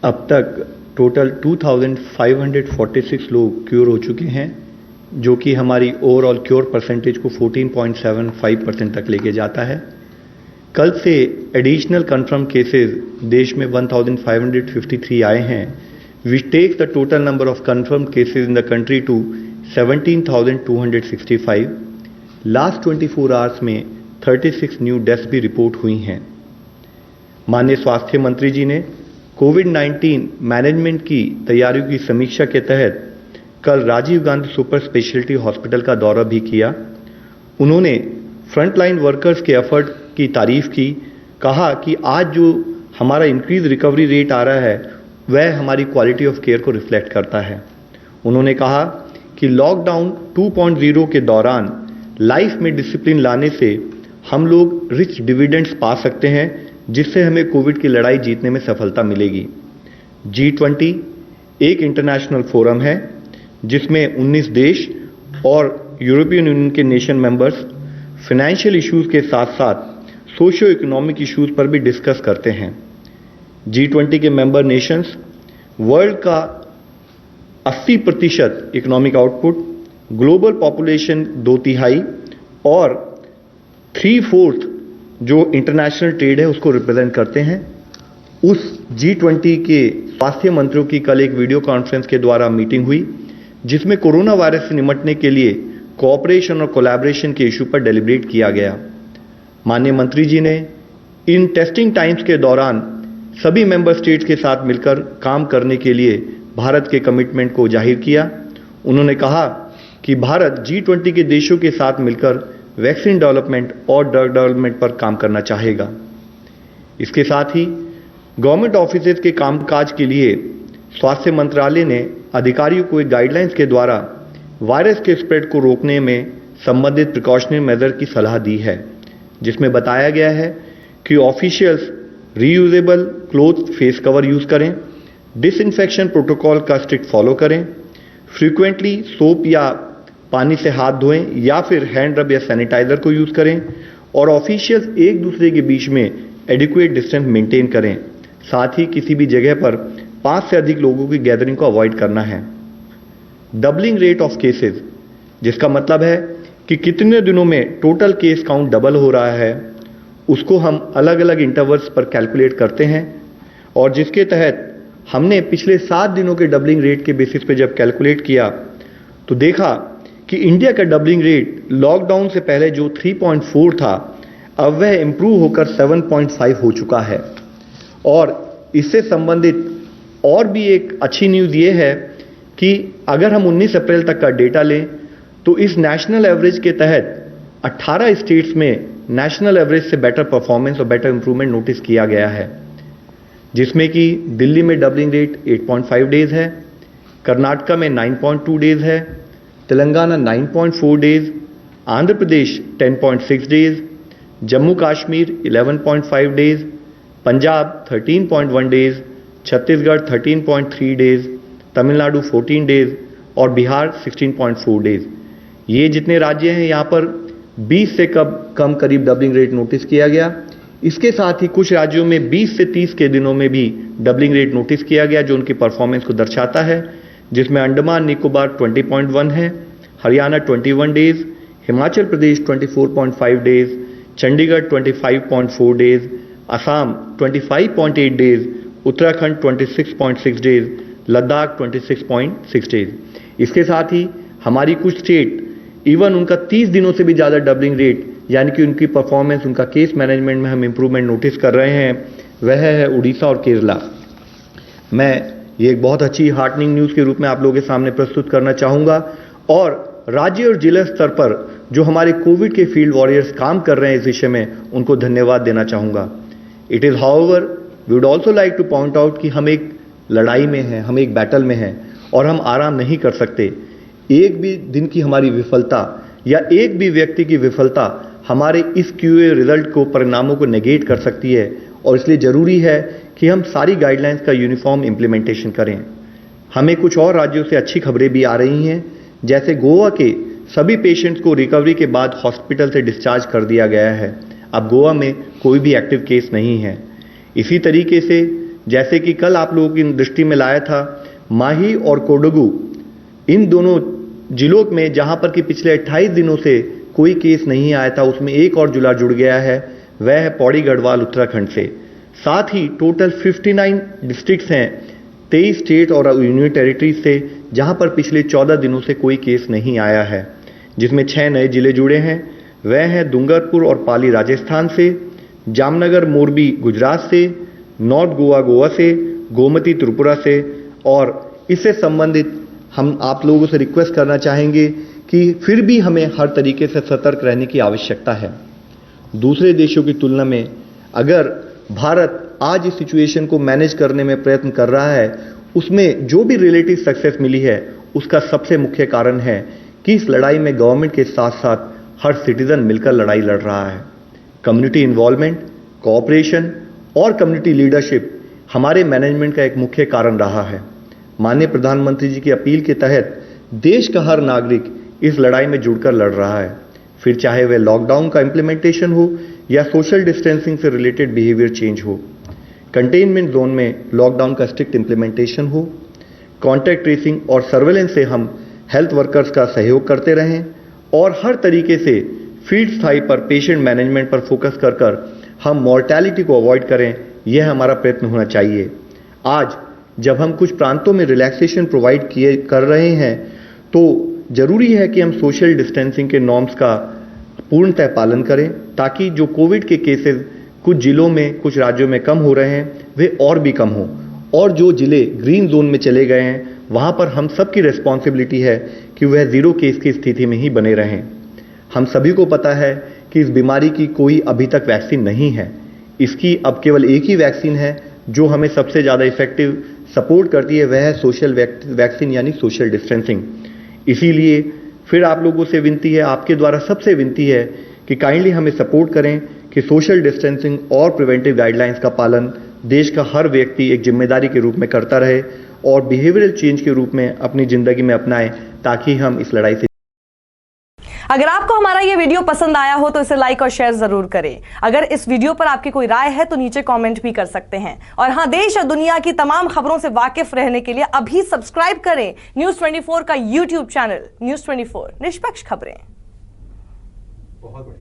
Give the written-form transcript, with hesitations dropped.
अब तक टोटल 2546 लोग क्योर हो चुके हैं, जो कि हमारी ओवरऑल क्योर परसेंटेज को 14.75% तक लेके जाता है। कल से एडिशनल कंफर्म केसेस देश में 1553 आए हैं, which takes the total number of confirmed cases in the country to 17,265। Last 24 hours में 36 न्यू डेथ्स भी रिपोर्ट हुई हैं। माननीय स्वास्थ्य मंत्री जी ने कोविड-19 मैनेजमेंट की तैयारियों की समीक्षा के तहत कल Rajiv Gandhi super speciality hospital का दौरा भी किया। उन्होंने फ्रंटलाइन वर्कर्स के एफर्ट की तारीफ की, कहा कि आज जो हमारा इंक्रीज रिकवरी रेट आ रहा है वह हमारी क्वालिटी ऑफ केयर को रिफ्लेक्ट करता है। उन्होंने कहा कि लॉकडाउन 2.0 के दौरान लाइफ में डिसिप्लिन लाने से हम लोग रिच डिविडेंड्स पा सकते हैं, जिससे हमें कोविड की लड़ाई जीतने में सफलता मिलेगी। G20 एक इंटरनेशनल फोरम है जिसमें 19 देश और यूरोपियन यूनियन के नेशन मेंबर्स फाइनेंशियल इश्यूज के साथ साथ सोशियो इकोनॉमिक इश्यूज पर भी डिस्कस करते हैं। G20 के मेंबर नेशंस वर्ल्ड का 80% इकोनॉमिक आउटपुट, ग्लोबल पॉपुलेशन 2/3 और 3/4 जो इंटरनेशनल ट्रेड है उसको रिप्रेजेंट करते हैं। उस G20 के स्वास्थ्य मंत्रियों की कल एक वीडियो कॉन्फ्रेंस के द्वारा मीटिंग हुई, जिसमें कोरोना वायरस से निपटने के लिए कोऑपरेशन और कोलैबोरेशन के इशू पर डेलिब्रेट किया गया। माननीय मंत्री जी ने इन टेस्टिंग टाइम्स के दौरान सभी मेंबर स्टेट्स के साथ मिलकर काम करने के लिए भारत के कमिटमेंट को जाहिर किया। उन्होंने कहा कि भारत G20 के देशों के साथ मिलकर वैक्सीन डेवलपमेंट और ड्रग डेवलपमेंट पर काम करना चाहेगा। इसके साथ ही गवर्नमेंट ऑफिसेज के कामकाज के लिए स्वास्थ्य मंत्रालय ने अधिकारियों को एक गाइडलाइंस के द्वारा वायरस के स्प्रेड को रोकने में संबंधित प्रिकॉशनरी मेजर की सलाह दी है, जिसमें बताया गया है कि officials reusable cloth face cover use करें, डिसइंफेक्शन प्रोटोकॉल का स्ट्रिक्ट फॉलो करें, फ्रीक्वेंटली सोप या पानी से हाथ धोएं या फिर हैंड रब या सैनिटाइजर को यूज करें और ऑफिशियल्स एक दूसरे के बीच में एडिक्वेट डिस्टेंस मेंटेन करें। साथ ही किसी भी जगह पर 5 से अधिक लोगों की गैदरिंग को अवॉइड करना है। डबलिंग रेट ऑफ केसेस, जिसका मतलब है कि कितने दिनों में टोटल केस काउंट डबल हो रहा है, उसको हम अलग अलग इंटरवल्स पर कैलकुलेट करते हैं और जिसके तहत हमने पिछले 7 दिनों के डबलिंग रेट के बेसिस पे जब कैलकुलेट किया तो देखा कि इंडिया का डबलिंग रेट लॉकडाउन से पहले जो 3.4 था, अब वह इंप्रूव होकर 7.5 हो चुका है। और इससे संबंधित और भी एक अच्छी न्यूज़ ये है कि अगर हम 19 अप्रैल तक का डेटा लें तो इस नेशनल एवरेज के तहत 18 स्टेट्स में नेशनल एवरेज से बेटर परफॉर्मेंस और बेटर इंप्रूवमेंट नोटिस किया गया है, जिसमें कि दिल्ली में डबलिंग रेट 8.5 डेज है, कर्नाटका में 9.2 डेज है, Telangana 9.4 days, Andhra Pradesh 10.6 days, Jammu Kashmir 11.5 days, Punjab 13.1 days, Chhattisgarh 13.3 days, Tamil Nadu 14 days और बिहार 16.4 डेज। ये जितने राज्य हैं यहाँ पर 20 से कम करीब डबलिंग रेट नोटिस किया गया। इसके साथ ही कुछ राज्यों में 20 से 30 के दिनों में भी डबलिंग रेट नोटिस किया गया, जो उनकी परफॉर्मेंस को दर्शाता है, जिसमें अंडमान निकोबार 20.1 है, Haryana 21 days, Himachal Pradesh 24.5 days, Chandigarh 25.4 days, Assam 25.8 days, Uttarakhand 26.6 days, Ladakh 26.6 days. इसके साथ ही हमारी कुछ स्टेट इवन उनका 30 दिनों से भी ज़्यादा डबलिंग रेट, यानी कि उनकी परफॉर्मेंस, उनका केस मैनेजमेंट में हम इम्प्रूवमेंट नोटिस कर रहे हैं, वह है उड़ीसा और केरला। मैं ये एक बहुत अच्छी हार्टनिंग न्यूज़ के रूप में आप लोगों के सामने प्रस्तुत करना चाहूँगा और राज्य और जिला स्तर पर जो हमारे कोविड के फील्ड वॉरियर्स काम कर रहे हैं इस विषय में, उनको धन्यवाद देना चाहूँगा। It is however we would also like to point out कि हम एक लड़ाई में हैं, हम एक बैटल में हैं और हम आराम नहीं कर सकते। एक भी दिन की हमारी विफलता या एक भी व्यक्ति की विफलता हमारे इस QA रिजल्ट को, परिणामों को नेगेट कर सकती है और इसलिए ज़रूरी है कि हम सारी गाइडलाइंस का यूनिफॉर्म इम्प्लीमेंटेशन करें। हमें कुछ और राज्यों से अच्छी खबरें भी आ रही हैं, जैसे गोवा के सभी पेशेंट्स को रिकवरी के बाद हॉस्पिटल से डिस्चार्ज कर दिया गया है। अब गोवा में कोई भी एक्टिव केस नहीं है। इसी तरीके से जैसे कि कल आप लोगों की दृष्टि में लाया था माही और कोडगू, इन दोनों जिलों में जहां पर कि पिछले 28 दिनों से कोई केस नहीं आया था, उसमें एक और जिला जुड़ गया है, वह है पौड़ी गढ़वाल उत्तराखंड से। साथ ही टोटल 59 डिस्ट्रिक्ट्स हैं 23 स्टेट और यूनियन टेरिटरीज से, जहां पर पिछले 14 दिनों से कोई केस नहीं आया है, जिसमें 6 नए जिले जुड़े हैं। वह हैं डूंगरपुर और पाली राजस्थान से, जामनगर मोरबी गुजरात से, नॉर्थ गोवा गोवा से, गोमती त्रिपुरा से। और इससे संबंधित हम आप लोगों से रिक्वेस्ट करना चाहेंगे कि फिर भी हमें हर तरीके से सतर्क रहने की आवश्यकता है। दूसरे देशों की तुलना में अगर भारत आज इस सिचुएशन को मैनेज करने में प्रयत्न कर रहा है, उसमें जो भी रिलेटिव सक्सेस मिली है, उसका सबसे मुख्य कारण है कि इस लड़ाई में गवर्नमेंट के साथ साथ हर सिटीजन मिलकर लड़ाई लड़ रहा है। कम्युनिटी इन्वॉल्वमेंट, कोऑपरेशन और कम्युनिटी लीडरशिप हमारे मैनेजमेंट का एक मुख्य कारण रहा है। माननीय प्रधानमंत्री जी की अपील के तहत देश का हर नागरिक इस लड़ाई में जुड़कर लड़ रहा है, फिर चाहे वह लॉकडाउन का इंप्लीमेंटेशन हो या सोशल डिस्टेंसिंग से रिलेटेड बिहेवियर चेंज हो, कंटेनमेंट जोन में लॉकडाउन का स्ट्रिक्ट इंप्लीमेंटेशन हो, कॉन्टैक्ट ट्रेसिंग और सर्वेलेंस से हम हेल्थ वर्कर्स का सहयोग करते रहें और हर तरीके से फील्ड स्थाई पर पेशेंट मैनेजमेंट पर फोकस कर हम मॉर्टेलिटी को अवॉइड करें, यह हमारा प्रयत्न होना चाहिए। आज जब हम कुछ प्रांतों में रिलैक्सेशन प्रोवाइड कर रहे हैं, तो जरूरी है कि हम सोशल डिस्टेंसिंग के नॉर्म्स का पूर्णतः पालन करें, ताकि जो कोविड के केसेस कुछ जिलों में, कुछ राज्यों में कम हो रहे हैं, वे और भी कम हों। और जो जिले ग्रीन जोन में चले गए हैं, वहां पर हम सबकी रिस्पॉन्सिबिलिटी है कि वह 0 केस की स्थिति में ही बने रहें। हम सभी को पता है कि इस बीमारी की कोई अभी तक वैक्सीन नहीं है। इसकी अब केवल एक ही वैक्सीन है जो हमें सबसे ज़्यादा इफेक्टिव सपोर्ट करती है, वह है सोशल वैक्सीन यानी सोशल डिस्टेंसिंग। इसीलिए फिर आप लोगों से विनती है, आपके द्वारा सबसे विनती है कि काइंडली हमें सपोर्ट करें कि सोशल डिस्टेंसिंग और प्रिवेंटिव गाइडलाइंस का पालन देश का हर व्यक्ति एक जिम्मेदारी के रूप में करता रहे और बिहेवियरल चेंज के रूप में अपनी जिंदगी में अपनाएं, ताकि हम इस लड़ाई से। अगर आपको हमारा ये वीडियो पसंद आया हो तो इसे लाइक और शेयर जरूर करें। अगर इस वीडियो पर आपकी कोई राय है तो नीचे कमेंट भी कर सकते हैं। और हां, देश और दुनिया की तमाम खबरों से वाकिफ रहने के लिए अभी सब्सक्राइब करें न्यूज़ 24 का YouTube चैनल। न्यूज़ 24, निष्पक्ष खबरें। बहुत बढ़िया।